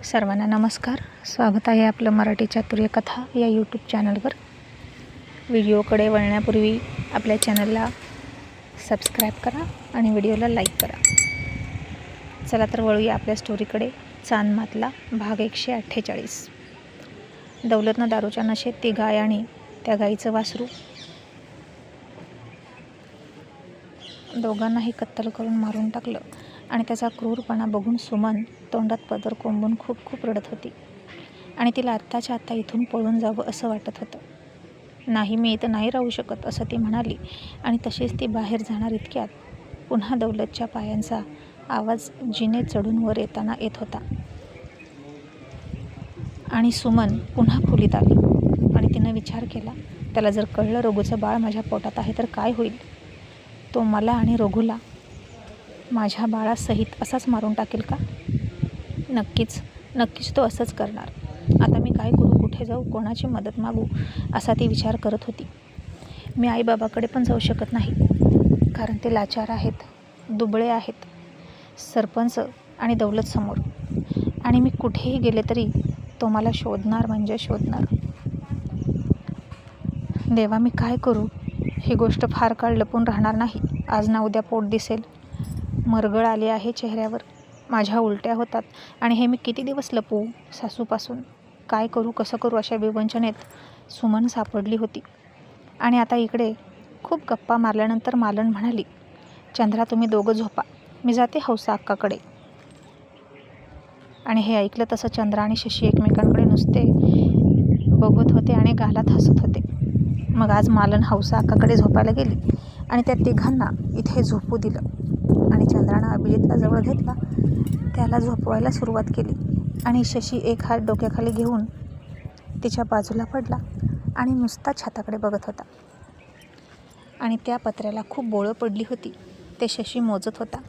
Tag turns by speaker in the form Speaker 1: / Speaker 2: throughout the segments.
Speaker 1: सर्वांना नमस्कार. स्वागत आहे आपलं मराठी चातुर्य कथा या यूट्यूब चॅनलवर. व्हिडिओकडे वळण्यापूर्वी आपल्या चॅनलला सबस्क्राईब करा आणि व्हिडिओला लाईक करा. चला तर वळूया आपल्या स्टोरीकडे. चांदमातला भाग 148. दौलतनं दारूच्या नशेत ती गाय आणि त्या गाईचं वासरू दोघांनाही कत्तल करून मारून टाकलं. आणि त्याचा क्रूरपणा बघून सुमन तोंडात पदर कोंबून खूप खूप रडत होती. आणि तिला आत्ताच्या आत्ता इथून पळून जावं असं वाटत होतं. नाही, मी इथं नाही राहू शकत असं ती म्हणाली. आणि तशीच ती बाहेर जाणार इतक्यात पुन्हा दौलतच्या पायांचा आवाज जिने चढून वर येताना येत होता. आणि सुमन पुन्हा खोलीत आली. आणि तिनं विचार केला, त्याला जर कळलं रघूचं बाळ माझ्या पोटात आहे तर काय होईल? तो मला आणि रघूला माझ्या बाळासहित असाच मारून टाकेल का? नक्कीच तो असंच करणार. आता मी काय करू, कुठे जाऊ, कोणाची मदत मागू असा ती विचार करत होती. मी आईबाबाकडे पण जाऊ शकत नाही, कारण ते लाचार आहेत, दुबळे आहेत, सरपंच आणि दौलत समोर. आणि मी कुठेही गेले तरी तो मला शोधणार म्हणजे शोधणार. देवा, मी काय करू? ही गोष्ट फार काळ लपून राहणार नाही. आज ना उद्या पोट दिसेल. मरगळ आली आहे चेहऱ्यावर. माझ्या उलट्या होतात आणि हे मी किती दिवस लपवू सासूपासून? काय करू, कसं करू अशा विवंचनेत सुमन सापडली होती. आणि आता इकडे खूप गप्पा मारल्यानंतर मालन म्हणाली, चंद्रा, तुम्ही दोघं झोपा, मी जाते हौसा अक्काकडे. आणि हे ऐकलं तसं चंद्रा आणि शशी एकमेकांकडे नुसते बघत होते आणि गालात हसत होते. मग आज मालन हौसा अक्काकडे झोपायला गेली आणि त्या तिघांना इथे झोपू दिलं. आणि चंद्रानं अभिजितला जवळ घेतला, त्याला झोपवायला सुरुवात केली. आणि शशी एक हात डोक्याखाली घेऊन तिच्या बाजूला पडला आणि नुसता छाताकडे बघत होता. आणि त्या पत्र्याला खूप बोळं पडली होती, ते शशी मोजत होता.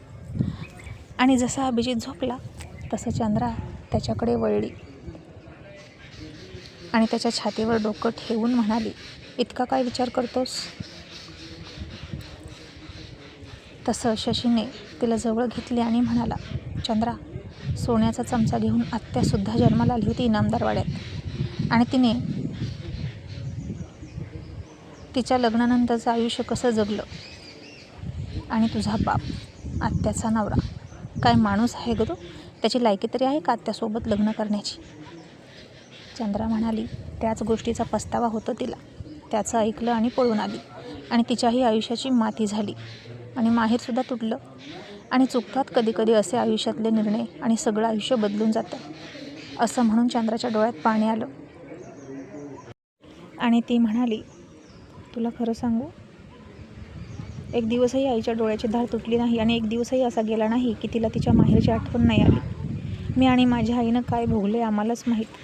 Speaker 1: आणि जसा अभिजित झोपला तसं चंद्रा त्याच्याकडे वळली आणि त्याच्या छातीवर डोकं ठेवून म्हणाली, इतका काय विचार करतोस? तसं शशीने तिला जवळ घेतली आणि म्हणाला, चंद्रा, सोन्याचा चमचा घेऊन आत्यासुद्धा जन्माला आली होती इनामदारवाड्यात. आणि तिने तिच्या लग्नानंतरचं आयुष्य कसं जगलं. आणि तुझा बाप, आत्याचा नवरा, काय माणूस आहे ग तो? त्याची लायकी तरी आहे का आत्यासोबत लग्न करण्याची? चंद्रा म्हणाली, त्याच गोष्टीचा पस्तावा होतो तिला. त्याचं ऐकलं आणि पळून आली. आणि तिच्याही आयुष्याची माती झाली आणि माहेरसुद्धा तुटलं. आणि चुकतात कधीकधी असे आयुष्यातले निर्णय आणि सगळं आयुष्य बदलून जातं. असं म्हणून चंद्राच्या डोळ्यात पाणी आलं. आणि ती म्हणाली, तुला खरं सांगू, एक दिवसही आईच्या डोळ्याची धार तुटली नाही आणि एक दिवसही असा गेला नाही की तिला तिच्या माहेरची आठवण नाही आली. मी आणि माझ्या आईनं काय भोगले आम्हालाच माहीत.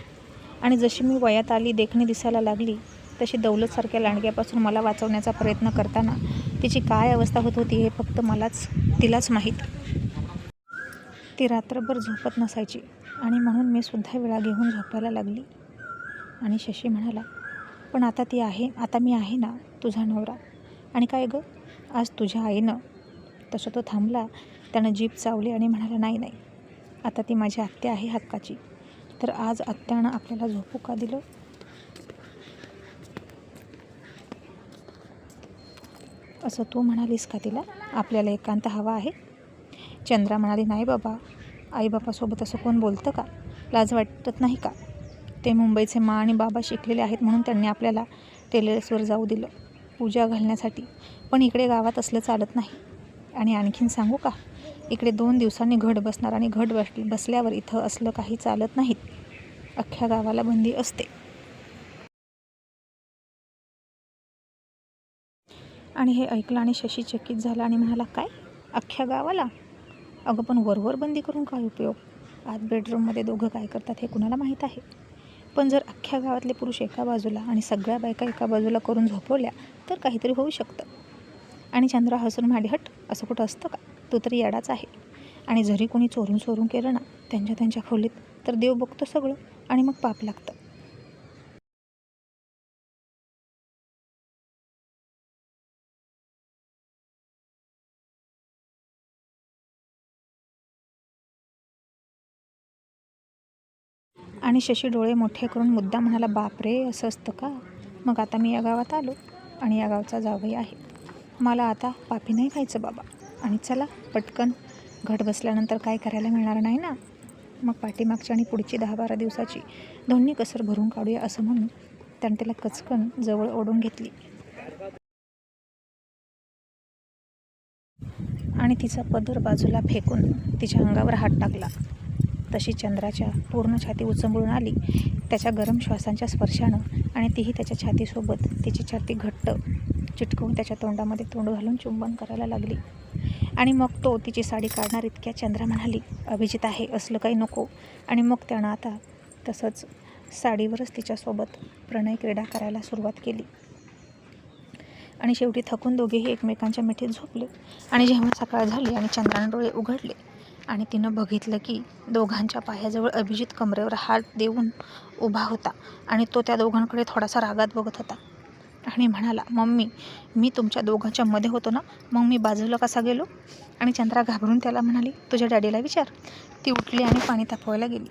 Speaker 1: आणि जशी मी वयात आली, देखणी दिसायला लागली, तशी दौलतसारख्या लांडग्यापासून मला वाचवण्याचा प्रयत्न करताना तिची काय अवस्था होत होती हे फक्त तिलाच माहीत. ती रात्रभर झोपत नसायची आणि म्हणून मी सुद्धा वेळा घेऊन झोपायला लागली. आणि शशी म्हणाला, पण आता मी आहे ना तुझा नवरा. आणि काय गं, आज तुझ्या आईनं. तसं तो थांबला. त्यानं जीभ चावली आणि म्हणाला, नाही, आता ती माझी आत्या आहे हक्काची. तर आज आत्यानं आपल्याला झोपू का दिलं? असं तू म्हणालीस का तिला? आपल्याला एकांत हवा आहे? चंद्रा म्हणाली, नाही बाबा, आईबापासोबत असं कोण बोलतं का? लाज वाटत नाही का? ते मुंबईचे मा आणि बाबा शिकलेले आहेत म्हणून त्यांनी आपल्याला टेरेसवर जाऊ दिलं पूजा घालण्यासाठी. पण इकडे गावात असलं चालत नाही. आणि आणखीन सांगू का, इकडे 2 दिवसांनी घट बसणार आणि घट बसल्यावर इथं असलं काही चालत नाहीत. अख्ख्या गावाला बंदी असते. आणि हे ऐकलं आणि शशी चकित झाला आणि म्हणाला, काय, अख्ख्या गावाला? अगं पण वरवर बंदी करून काय उपयोग? आत बेडरूममध्ये दोघं काय करतात हे कुणाला माहीत आहे. पण जर अख्ख्या गावातले पुरुष एका बाजूला आणि सगळ्या बायका एका बाजूला करून झोपवल्या तर काहीतरी होऊ शकतं. आणि चंद्रा हसून म्हणाली, हट, असं कुठं असतं का? तू तरी येडाच आहे. आणि जरी कोणी चोरून केलं ना त्यांच्या खोलीत, तर देव बघतो सगळं आणि मग पाप लागतं. आणि शशी डोळे मोठे करून मुद्दा म्हणाला, बापरे, असं असतं का? मग आता मी या गावात आलो आणि या गावचा जावई आहे. मला आता पापी नाही खायचं बाबा. आणि चला पटकन, घट बसल्यानंतर काय करायला मिळणार नाही ना. मग पाठीमागची आणि पुढची 10-12 दिवसाची दोन्ही कसर भरून काढूया असं म्हणून त्याने त्याला कचकन जवळ ओढून घेतली आणि तिचा पदर बाजूला फेकून तिच्या अंगावर हात टाकला. तशी चंद्राच्या पूर्ण छाती उचंबळून आली त्याच्या गरम श्वासांच्या स्पर्शानं आणि तीही त्याच्या छातीसोबत तिची छाती घट्ट चिटकवून त्याच्या तोंडामध्ये तोंड घालून चुंबन करायला लागली. आणि मग तो तिची साडी काढणार इतक्या चंद्रा म्हणाली, अभिजित आहे असलं काही नको. आणि मग त्यानं आता तसंच साडीवरच तिच्यासोबत प्रणय क्रीडा करायला सुरुवात केली. आणि शेवटी थकून दोघेही एकमेकांच्या मिठीत झोपले. आणि जेव्हा सकाळ झाली आणि चंद्राने डोळे उघडले आणि तिनं बघितलं की दोघांच्या पायाजवळ अभिजित कमरेवर हात देऊन उभा होता आणि तो त्या दोघांकडे थोडासा रागात बघत होता आणि म्हणाला, मम्मी, मी तुमच्या दोघांच्या मध्ये होतो ना, मग मी बाजूला कसा गेलो? आणि चंद्रा घाबरून त्याला म्हणाली, तुझ्या डॅडीला विचार. ती उठली आणि पाणी तापवायला गेली.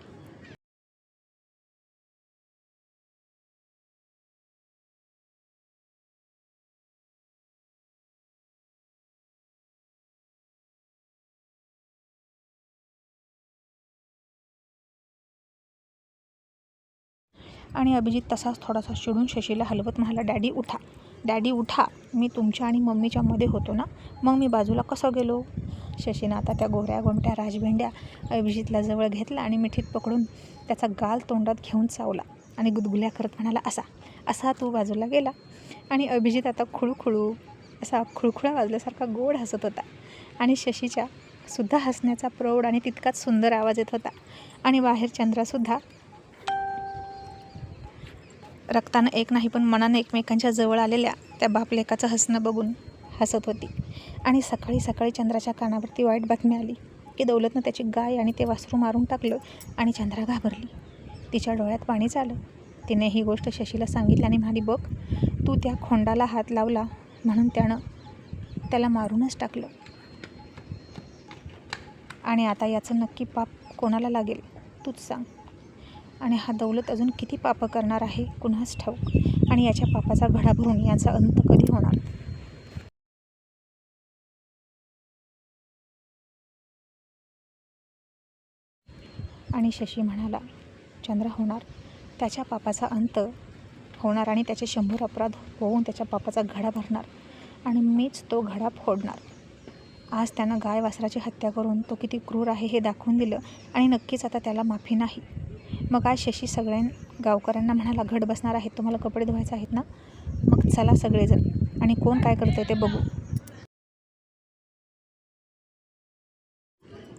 Speaker 1: आणि अभिजित तसाच थोडासा चिडून शशीला हलवत म्हणाला, डॅडी उठा, डॅडी उठा, मी तुमच्या आणि मम्मीच्या मध्ये होतो ना, मग मी बाजूला कसं गेलो? शशीनं आता त्या गोऱ्या गोमट्या राजभेंड्या अभिजितला जवळ घेतला आणि मिठीत पकडून त्याचा गाल तोंडात घेऊन चावला आणि गुदगुल्या करत म्हणाला, असा असा तू बाजूला गेला. आणि अभिजित आता खुळखुळू असा खुळखुळा वाजल्यासारखा गोड हसत होता आणि शशीच्या सुद्धा हसण्याचा प्रौढ आणि तितकाच सुंदर आवाज येत होता. आणि बाहेर चंद्रासुद्धा रक्तानं एक नाही पण मनानं एकमेकांच्या जवळ आलेल्या त्या बापलेकाचं हसणं बघून हसत होती. आणि सकाळी सकाळी चंद्राच्या कानावरती वाईट बातमी आली की दौलतनं त्याची गाय आणि ते वासरू मारून टाकलं. आणि चंद्रा घाबरली, तिच्या डोळ्यात पाणीच आलं. तिने ही गोष्ट शशीला सांगितली आणि म्हणाली, बघ, तू त्या खोंडाला हात लावला म्हणून त्यानं त्याला मारूनच टाकलं. आणि आता याचं नक्की पाप कोणाला लागेल तूच सांग. आणि हा दौलत अजून किती पापं करणार आहे कुणास ठाऊक. आणि याच्या पापाचा घडा भरून याचा अंत कधी होणार? आणि शशी म्हणाला, चंद्र होणार, त्याच्या पापाचा अंत होणार आणि त्याचे 100 अपराध होऊन त्याच्या पापाचा घडा भरणार आणि मीच तो घडा फोडणार. आज त्यानं गाय वासराची हत्या करून तो किती क्रूर आहे हे दाखवून दिलं आणि नक्कीच आता त्याला माफी नाही. मग आज शशी सगळ्या गावकऱ्यांना म्हणाला, घट बसणार आहेत, तुम्हाला कपडे धुवायचे आहेत ना, मग चला सगळेजण आणि कोण काय करतंय ते बघू.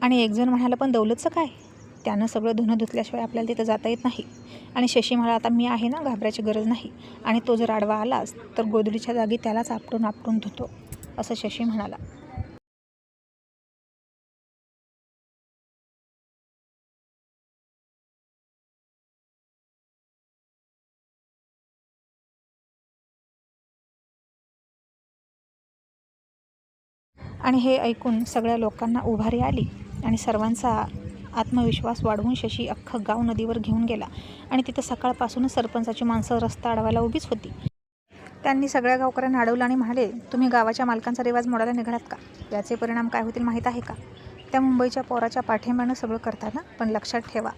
Speaker 1: आणि एकजण म्हणाला, पण दौलतचं काय? त्यानं सगळं धुणं धुतल्याशिवाय आपल्याला तिथं जाता येत नाही. आणि शशी म्हणाला, आता मी आहे ना, घाबरायची गरज नाही. आणि तो जर आडवा आलाच तर गोधडीच्या जागी त्यालाच आपटून आपटून धुतो, असं शशी म्हणाला. आणि हे ऐकून सगळ्या लोकांना उभारी आली आणि सर्वांचा आत्मविश्वास वाढवून शशी अख्खं गाव नदीवर घेऊन गेला. आणि तिथं सकाळपासूनच सरपंचाची माणसं रस्ता अडवायला उभीच होती. त्यांनी सगळ्या गावकऱ्यांना अडवलं आणि म्हणाले, तुम्ही गावाच्या मालकांचा रिवाज मोडायला निघालात का? याचे परिणाम काय होतील माहीत आहे का? त्या मुंबईच्या पोराच्या पाठिंब्यानं सगळं करता ना, पण लक्षात ठेवा,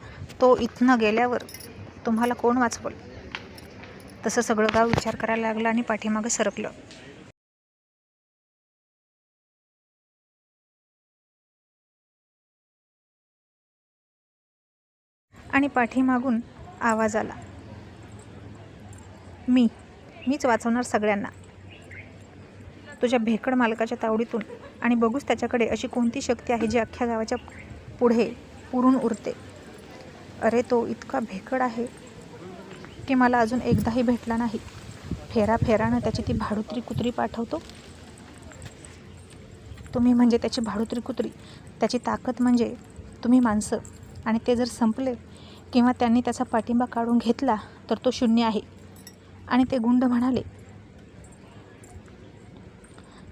Speaker 1: तो इथनं गेल्यावर तुम्हाला कोण वाचवल? तसं सगळं गाव विचार करायला लागलं आणि पाठीमागं सरकलं. आणि पाठीमागून आवाज आला, मीच वाचवणार सगळ्यांना तुझ्या भेकड मालकाच्या तावडीतून. आणि बघूच त्याच्याकडे अशी कोणती शक्ती आहे जी अख्ख्या गावाच्या पुढे पुरून उरते. अरे तो इतका भेकड आहे की मला अजून एकदाही भेटला नाही. फेरानं त्याची ती भाडुत्री कुत्री पाठवतो. तुम्ही म्हणजे त्याची भाडुत्री कुत्री, त्याची ताकद म्हणजे तुम्ही माणसं. आणि ते जर संपले किंवा त्यांनी त्याचा पाठिंबा काढून घेतला तर तो शून्य आहे. आणि ते गुंड म्हणाले,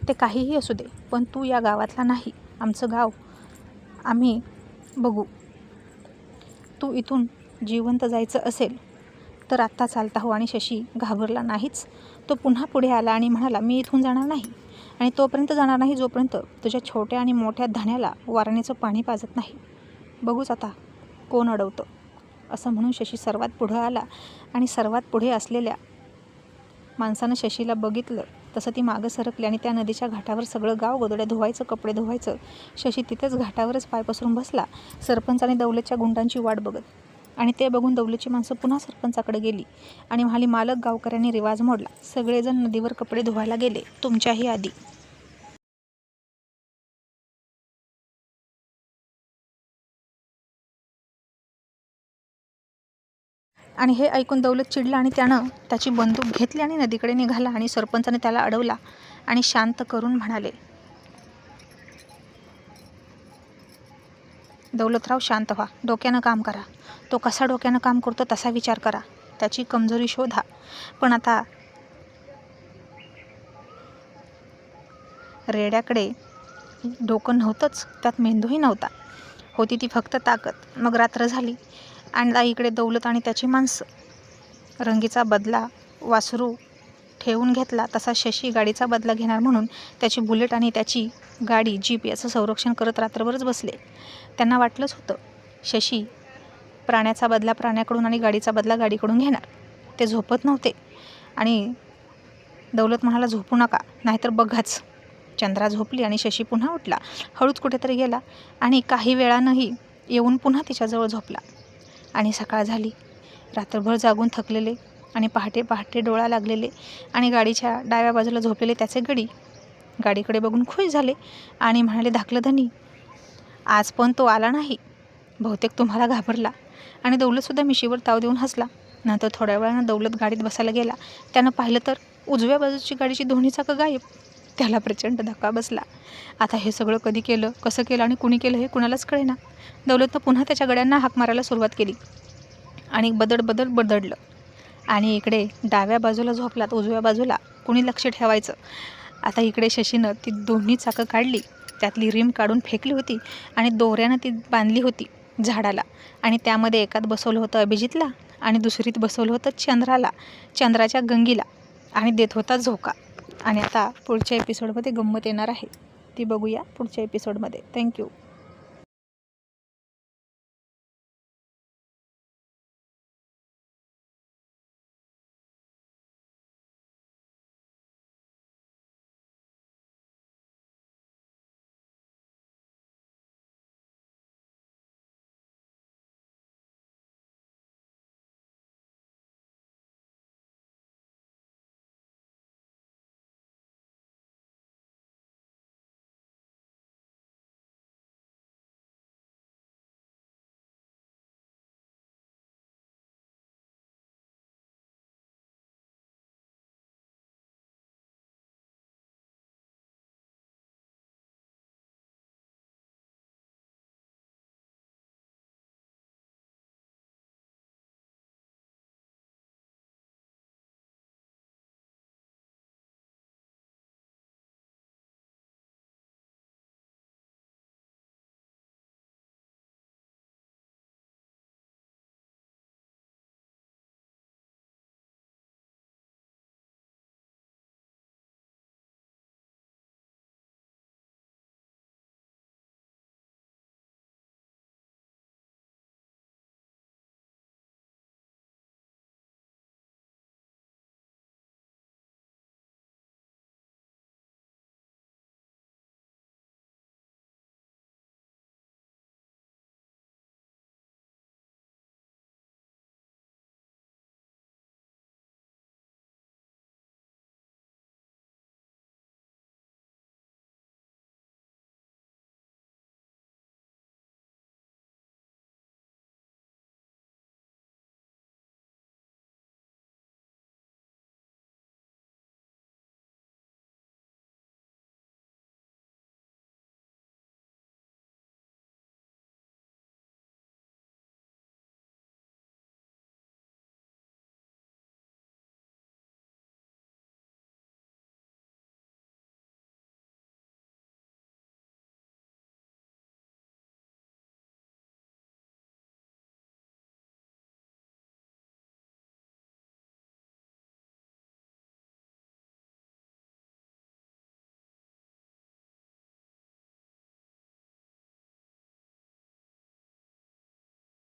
Speaker 1: ते काहीही असू दे, पण तू या गावातला नाही. आमचं गाव आम्ही बघू. तू इथून जिवंत जायचं असेल तर आत्ता चालता हो. आणि शशी घाबरला नाहीच. तो पुन्हा पुढे आला आणि म्हणाला, मी इथून जाणार नाही आणि तोपर्यंत जाणार नाही जोपर्यंत तुझ्या छोट्या आणि मोठ्या धान्याला वारणेचं पाणी पाजत नाही. बघूच आता कोण अडवतं. असं म्हणून शशी सर्वात पुढं आला आणि सर्वात पुढे असलेल्या माणसानं शशीला बघितलं तसं ती मागं सरकली आणि त्या नदीच्या घाटावर सगळं गाव गोधड्या धुवायचं, कपडे धुवायचं. शशी तिथेच घाटावरच पाय पसरून बसला, सरपंच आणि दौलतच्या गुंडांची वाट बघत. आणि ते बघून दौलतची माणसं पुन्हा सरपंचाकडे गेली आणि म्हणाली, मालक, गावकऱ्यांनी रिवाज मोडला. सगळेजण नदीवर कपडे धुवायला गेले तुमच्याही आधी. आणि हे ऐकून दौलत चिडला आणि त्यानं त्याची बंदूक घेतली आणि नदीकडे निघाला. आणि सरपंचाने त्याला अडवला आणि शांत करून म्हणाले, दौलतराव, शांत व्हा, डोक्यानं काम करा. तो कसा डोक्यानं काम करतो तसा विचार करा, त्याची कमजोरी शोधा. पण आता रेड्याकडे डोकं नव्हतंच, त्यात मेंदूही नव्हता, होती ती फक्त ताकद. मग रात्र झाली आणि इकडे दौलत आणि त्याची माणसं. रंगीचा बदला वासरू ठेवून घेतला तसा शशी गाडीचा बदला घेणार म्हणून त्याची बुलेट आणि त्याची गाडी जीप याचं संरक्षण करत रात्रभरच बसले. त्यांना वाटलंच होतं शशी प्राण्याचा बदला प्राण्याकडून आणि गाडीचा बदला गाडीकडून घेणार. ते झोपत नव्हते आणि दौलत म्हणाला, झोपू नका नाहीतर बघाच. चंद्रा झोपली आणि शशी पुन्हा उठला, हळूच कुठेतरी गेला आणि काही वेळानंही येऊन पुन्हा तिच्याजवळ झोपला. आणि सकाळ झाली. रात्रभर जागून थकलेले आणि पहाटे पहाटे डोळा लागलेले आणि गाडीच्या डाव्या बाजूला झोपलेले त्याचे गडी गाडीकडे बघून खुश झाले आणि म्हणाले, धाकलं धनी, आज पण तो आला नाही. बहुतेक तुम्हाला घाबरला. आणि दौलतसुद्धा मिशीवर ताव देऊन हसला. नंतर थोड्या वेळानं दौलत गाडीत बसायला गेला. त्यानं पाहिलं तर उजव्या बाजूची गाडीची दोन्ही चाकं गायब. त्याला प्रचंड धक्का बसला. आता हे सगळं कधी केलं, कसं केलं आणि कुणी केलं हे कुणालाच कळेना. दौलतनं पुन्हा त्याच्या गड्यांना हाक मारायला सुरुवात केली आणि बदड बदडलं. आणि इकडे डाव्या बाजूला झोपलात, उजव्या बाजूला कुणी लक्ष ठेवायचं. आता इकडे शशीनं ती दोन्ही चाकं काढली, त्यातली रिम काढून फेकली होती आणि दोऱ्यानं ती बांधली होती झाडाला. आणि त्यामध्ये एकात बसवलं होतं अभिजितला आणि दुसरीत बसवलं होतं चंद्राला, चंद्राच्या गंगीला, आणि देत होता झोका. आणि आता पुढच्या एपिसोडमध्ये गंमत येणार आहे, ती बघूया पुढच्या एपिसोडमध्ये. थँक्यू.